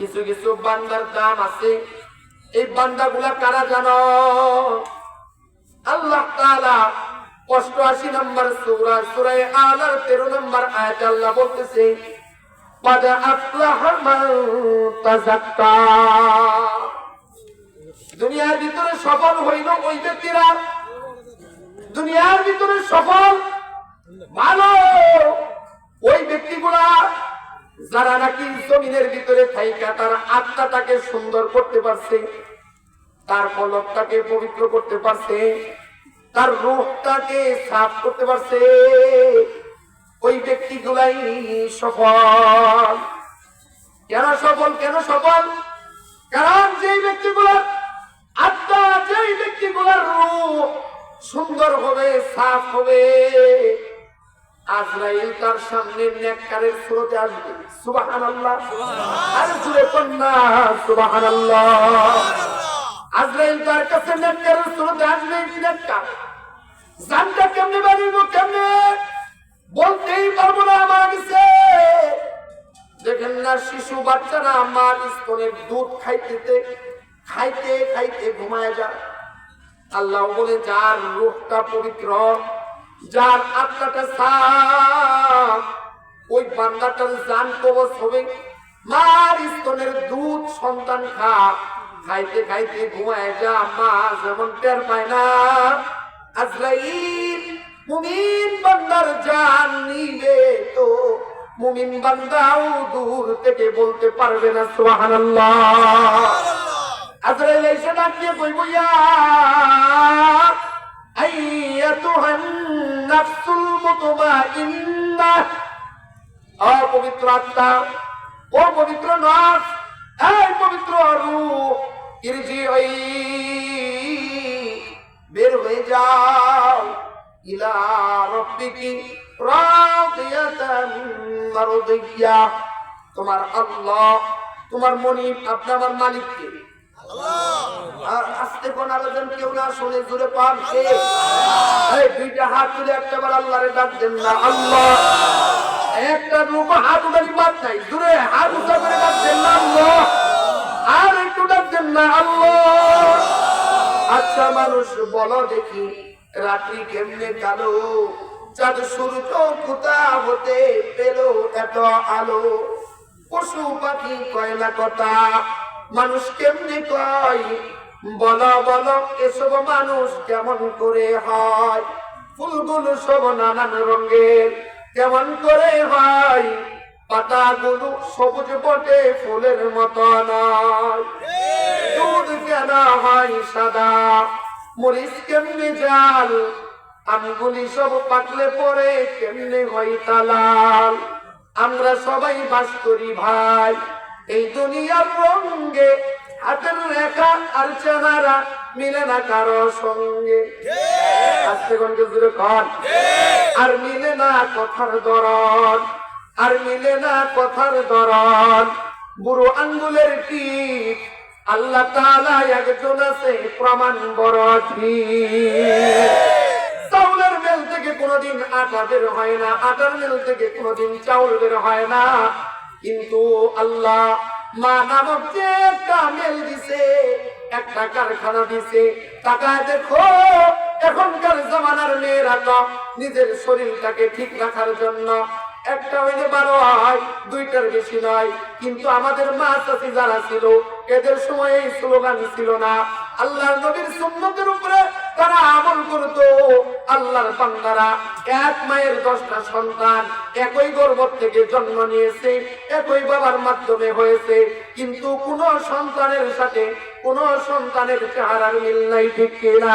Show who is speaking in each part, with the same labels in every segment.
Speaker 1: কিছু কিছু বান্দার দাম আছে। এই বান্দাগুলা কারা জানো? আল্লাহ তাআলা 88 নম্বর সূরা সূরা আলার 13 নম্বর আয়াতে আল্লাহ বলতেছে, قد أفلح من تزكى। দুনিয়ার ভিতরে সফল হইল ওই ব্যক্তিরা, দুনিয়ার ভিতরে সফল ভালো ওই ব্যক্তিগুলা যারা নাকি জমিনের ভিতরে থাইকা তার আত্মাটাকে সুন্দর করতে পারছে, তার কলবটাকে পবিত্র করতে পারছে, তার রূহটাকে সাফ করতে পারছে, ওই ব্যক্তিগুলাই সফল। কেন সফল? কেন সফল? কারণ যেই ব্যক্তিগুলোর আত্মা, যেই ব্যক্তিগুলোর রূহ সুন্দর হবে, সাফ হবে, আজরাইল তার সামনে নেককারের সুরতে আসবে। সুবহানাল্লাহ, আর জোরে কন্যা সুবহানাল্লাহ। আজরাইল তার কাছে নেককারের সুরতে আসবে। নেককার জানটা কেমনে বাড়িব, কেমনে বলতেই পারবো না। আমার কাছে দেখেন না, শিশু বাচ্চারা মার স্তনের দুধ খাইতে খাইতে খাইতে ঘুমায় যায়। আল্লাহ বলে, যার রূহটা পবিত্র, যার আত্মাটা সাফ, ওই বান্দাটার জান কবজ হবে। মার স্তনের দুধ সন্তান খাইতে খাইতে ঘুমায় যা, মা যেমন টের পায় না, আজরাইল মুমিন বান্দার জান নিবে তো মুমিন বান্দাও দূর থেকে বলতে পারবে না সুবহানাল্লাহ। আজরাইল এসে ডাক দিয়ে কইব, ইয়া আইয়াতুহান নাফসুল মুতমাইন্নাহ, ও পবিত্র আত্মা, ও পবিত্র নফস, এই পবিত্র রূহ, ইরজিই, বের হয়ে যাও, ইলা রাব্বিকি রাদিয়াতান মারদিয়া। তোমার আল্লাহ, তোমার মনিব, আপনি আমার মালিককে। আর আস্তে কোন আলোচন কেউ না শুনে জুড়ে পান কে? এই দুইটা হাত তুলে একটাবার আল্লাহরে ডাক দেন না, আল্লাহ। একটা লোক হাত উঠানি বাদ নাই, জুড়ে হাত উঠা করে ডাক দেন না, আল্লাহ। আর একটু ডাক দেন না, আল্লাহ। আচ্ছা মানুষ বলো দেখি, রাত্রি কেমনে কালো, চাঁদ সূর্য কোথা হতে পেল এত আলো, পশু পাখি কয় না কথা, মানুষ কেমনে কয়, বলো বলো এসব মানুষ কেমন করে হয়, ফুলগুলো সব নানান রঙের কেমন করে হয়, পাতাগুলো সবুজ বটে ফুলের মতো নয়, দুধ কেন হয় সাদা, মরিচ কেমনে জাল, আমগুলি সব পাকলে পরে কেমনে হয় তালাল, আমরা সবাই বাস করি ভাই এই দুনিয়ার রঙে, হাতের রেখা আর চেহারা মিলে না কারো সঙ্গে। আস্তে কোনকে জুড়ে কর। আর মিলে না কথার ধরন, আর মিলে না কথার ধরন, বুড়ো আঙ্গুলের টিপ, আল্লাহ তাআলা একজন আছে প্রমাণ বড় ঠিক। চাউলের মেল থেকে কোনোদিন আটা বের হয় না, আটার মেল থেকে কোনোদিন চাউল বের হয় না, কিন্তু আল্লাহ মা নামক যে একটা মেল দিছে, একটা কারখানা দিছে, তাকায় দেখো এখনকার জামানার মেয়েরা তো নিজের শরীরটাকে ঠিক রাখার জন্য একটা হইলে 12 হয়, দুইটার বেশি নয়, কিন্তু আমাদের মা চাচি যারা ছিল এদের সময় এই স্লোগান ছিল না। আল্লাহর নবীর সুন্নতের উপরে তারা আমল করতো। আল্লাহর বান্দারা এক মায়ের 10টা সন্তান একই গর্ভ থেকে জন্ম নিয়েছে, একই বাবার মাধ্যমে হয়েছে, কিন্তু কোন সন্তানের সাথে কোন সন্তানের চেহারার মিল নাই, ঠিক কিনা?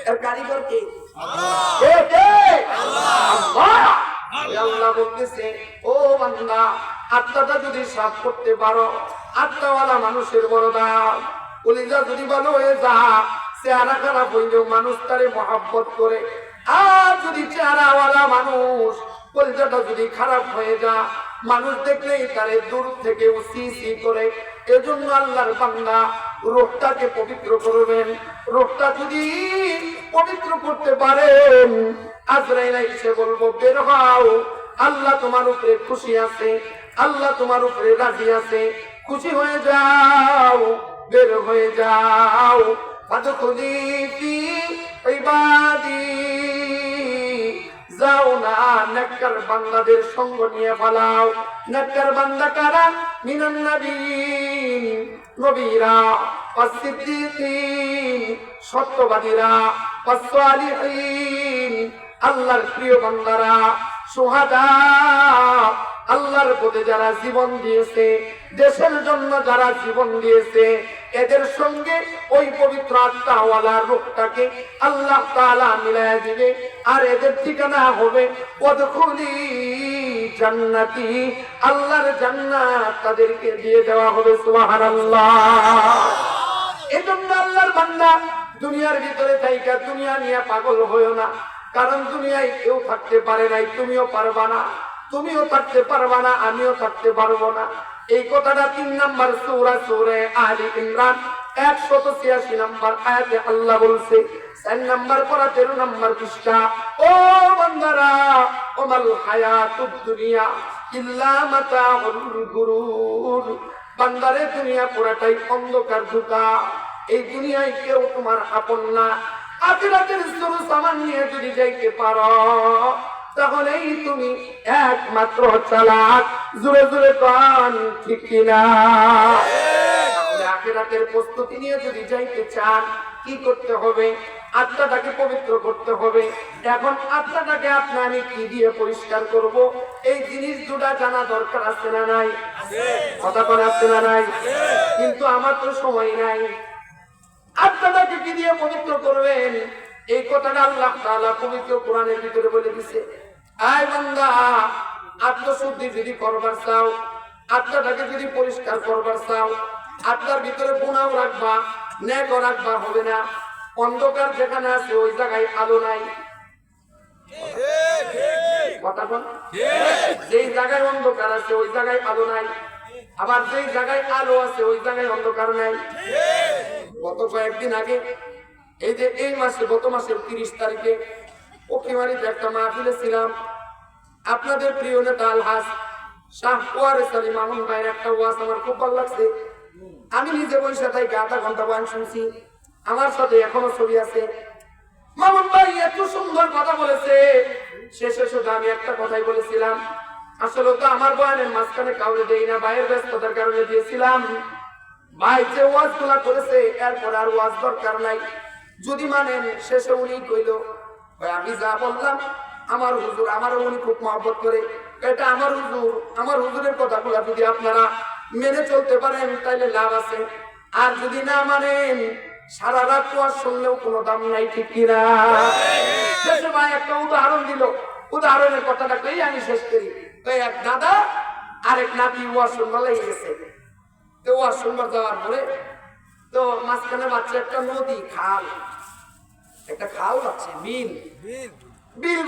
Speaker 1: এর কারিগর কে? আল্লাহ। আল্লাহ বলতেছে, ও বান্দা, আত্মাটা যদি সাফ করতে পারো, আত্মাওয়ালা মানুষের বড় দাম। কলিজা যদি ভালো হয়ে যা, চেহারা খারাপ হইলেও মানুষ তারে মহাব্বত করে। আর যদি চেহারাওয়ালা মানুষ, কলিজাটা যদি খারাপ হয়ে যা, মানুষ দেখলেই তারে দূর থেকে উসি করে। এজন্য আল্লাহর বান্দা রূহটাকে পবিত্র করবেন। রূহটা যদি পবিত্র করতে পারেন, আজরাইল এসে বলবো বের হও, আল্লাহ তোমার উপরে খুশি আছে, আল্লাহ তোমার উপরে রাজি আছে, খুশি হয়ে যাও, বের হয়ে যাও। ফাদখুলি ফি ইবাদি, যাও না নেককার বান্দাদের সঙ্গ নিয়ে পালাও। নেককার বান্দা কারা? মিনান নবীন, নবীরা, ওয়াসসিদ্দীকিন, সত্যবাদীরা, ওয়াসসালিহিন, আল্লাহর প্রিয় বান্দারা, সুহাদা, আল্লাহর পথে যারা জীবন দিয়েছে, দেশের জন্য যারা জীবন দিয়েছে, এদের সঙ্গে ওই পবিত্র আত্মাওয়ালার রূপটাকে আল্লাহ তাআলা মিলায় দিবে। আর এদের ঠিকানা হবে ওয়াদখুলি জান্নাতি, আল্লাহর জান্নাত তাদেরকে দিয়ে দেওয়া হবে। সুবহানাল্লাহ। এজন্য আল্লাহর বান্দা, দুনিয়ার ভিতরে থাইকা দুনিয়া নিয়ে পাগল হইও না। কারণ দুনিয়ায় কেউ থাকতে পারে নাই, তুমিও পারবা না। তুমিও থাকতে পারবা না, আমিও থাকতে পারবো না। এই কথাটা 3 নম্বর সূরা সূরা আলী ইমরান 186 নম্বর আয়াতে আল্লাহ বলছে। 4 নম্বর পড়া 13 নম্বর পৃষ্ঠা। ও বান্দারা, ওমাল হায়াতুদ দুনিয়া ইল্লা মাতাউল গুরুর। বান্দারে, দুনিয়া পুরাটাই অন্ধকার ধোঁকা। এই দুনিয়ায় কেউ তোমার আপন না। আখিরাতের শুরু সামান নিয়ে যদি যাইতে পারো, তাহলেই তুমি একমাত্র চালাক। জোরে জোরে কান, ঠিক কিনা? আখিরাতের প্রস্তুতি নিয়ে যদি যাইতে চান, কি করতে হবে? আত্মাটাকে পবিত্র করতে হবে। এখন আত্মাটাকে আমি কি দিয়ে পরিষ্কার করব? এই জিনিস দুটা জানা দরকার আছে না নাই? কথা বলে আছে না নাই? কিন্তু আমার তো সময় নাই। আত্মাটাকে কি দিয়ে পবিত্র করবেন? এই কথাটা আল্লাহ তাআলা পবিত্র কোরআনের ভিতরে বলে দিয়েছে। আয় বান্দা, আত্মশুদ্ধি যদি করবার চাও, আত্মাটাকে যদি পরিষ্কার করবার চাও, আত্মার ভিতরে গুনাহ রাখবা, নেকও রাখবা, হবে না। অন্ধকার যেখানে আছে ওই জায়গায় আলো নাই। কথা বল। যেই জায়গায় অন্ধকার আছে ওই জায়গায় আলো নাই। আবার যেই জায়গায় আলো আছে ওই জায়গায় অন্ধকার নাই। গত কয়েকদিন আগে, এই যে এই মাসে, গত মাসের 30 তারিখে ওকিমারিতে একটা মাহফিলে ছিলাম। আপনাদের প্রিয় নেতা আলহাজ শাহ ওয়ারেস আলী মামুন ভাইয়ের একটা ওয়াজ আমার খুব ভালো লাগছে। আমি নিজে বসে তাই 1/2 ঘন্টা বয়ান শুনছি। আমার সাথে এখনো ছবি আছে। মামুন ভাই এত সুন্দর কথা বলেছে। শেষে শুধু আমি একটা কথাই বলেছিলাম, আসলে তো আমার বয়ানের মাঝখানে কাউরে দেই না, ভাইয়ের ব্যস্ততার কারণে দিয়েছিলাম। ভাই যে ওয়াজ গুলা করেছে, এরপর আর ওয়াজ দরকার নাই। যদি মানেন, শেষে উনি কইল, ভাই আমি যা বললাম, আমার হুজুর, আমারও উনি খুব মহব্বত করে, এটা আমার হুজুর, আমার হুজুরের কথাগুলো যদি আপনারা মেনে চলতে পারেন তাইলে লাভ আছে। আর যদি না মানেন, সারা রাত ওয়াজ শুনলেও কোনো দাম নাই, ঠিক কিনা? শেষে ভাই একটা উদাহরণ দিল। উদাহরণের কথাটা কই আমি শেষ করি। এক দাদা আর এক নাতি ওয়াজ শুনবার লেগে গেছে। তো ওয়াজ শুনবার যাওয়ার পরে তো মাঝখানে বাচ্চা একটা নদী, খাল, একটা খাল আছে, বিল, বিল